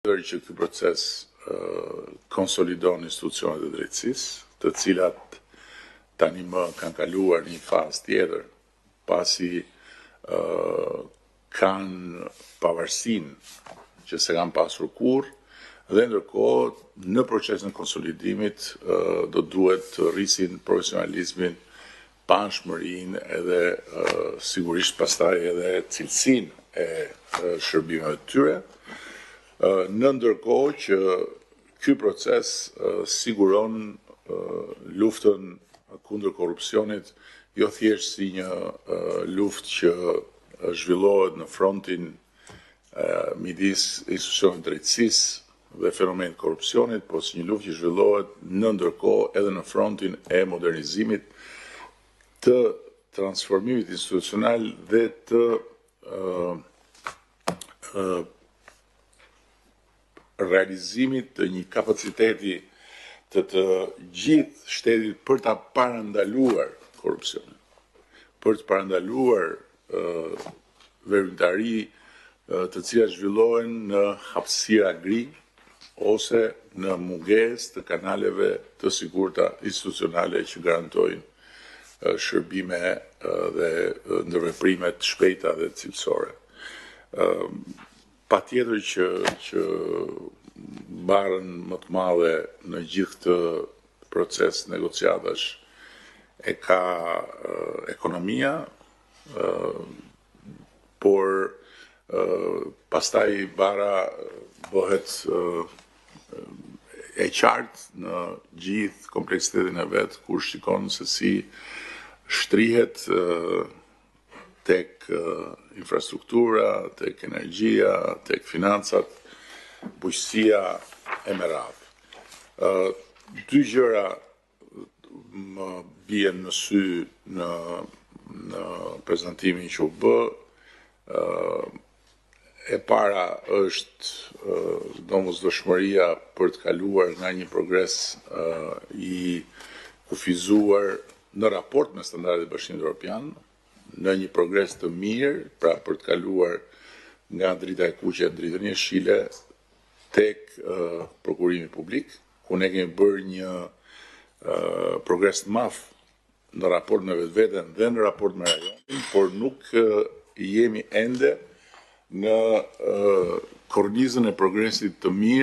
Që ky proces konsolidon institucionet e drejtësisë, të cilat tani më kanë kaluar një fazë tjetër, pasi kanë pavarësinë që se kanë pasur kurrë, dhe ndërkohë në procesin e konsolidimit do duhet të rrisin profesionalizmin, panshmërinë edhe sigurisht pastaj edhe cilësinë e shërbimeve të tyre. Në ndërkohë që ky proces siguron luftën kundër korrupsionit jo thjesht si një luftë që zhvillohet në frontin midis institucioneve të drejtësisë dhe fenomenit korrupsionit, por si një luftë që zhvillohet në ndërkohë edhe në frontin e modernizimit, të transformimit institucional dhe të realizimit të një kapaciteti të gjithë shtetit për ta parandaluar korrupsionin, për të parandaluar veprimtari të cilat zhvillohen në hapësira gri ose në mungesë të kanaleve të sigurta institucionale që garantojnë shërbime dhe ndërveprime të shpejta dhe cilësore. Patjetër që barën më të madhe në gjithë këtë proces negociatash e ka ekonomia, por pastaj bara bëhet e qartë në gjithë kompleksitetin e vet, kur shikon se si shtrihet tek infrastruktura, tek energjia, tek financat, bujqësia e me radhë. Dy gjëra më bien në sy në prezantimin që u bë. E para është domosdoshmëria për të kaluar nga një progres i kufizuar në raport me standardet e Bashkimit Evropian, në një progres të mirë, pra për të kaluar nga drita e kuqe në dritën e jeshile tek prokurimi publik, ku ne kemi bërë një progres të madh në raport me vetveten dhe në raport me rajonin, por nuk jemi ende në kornizën e progresit të mirë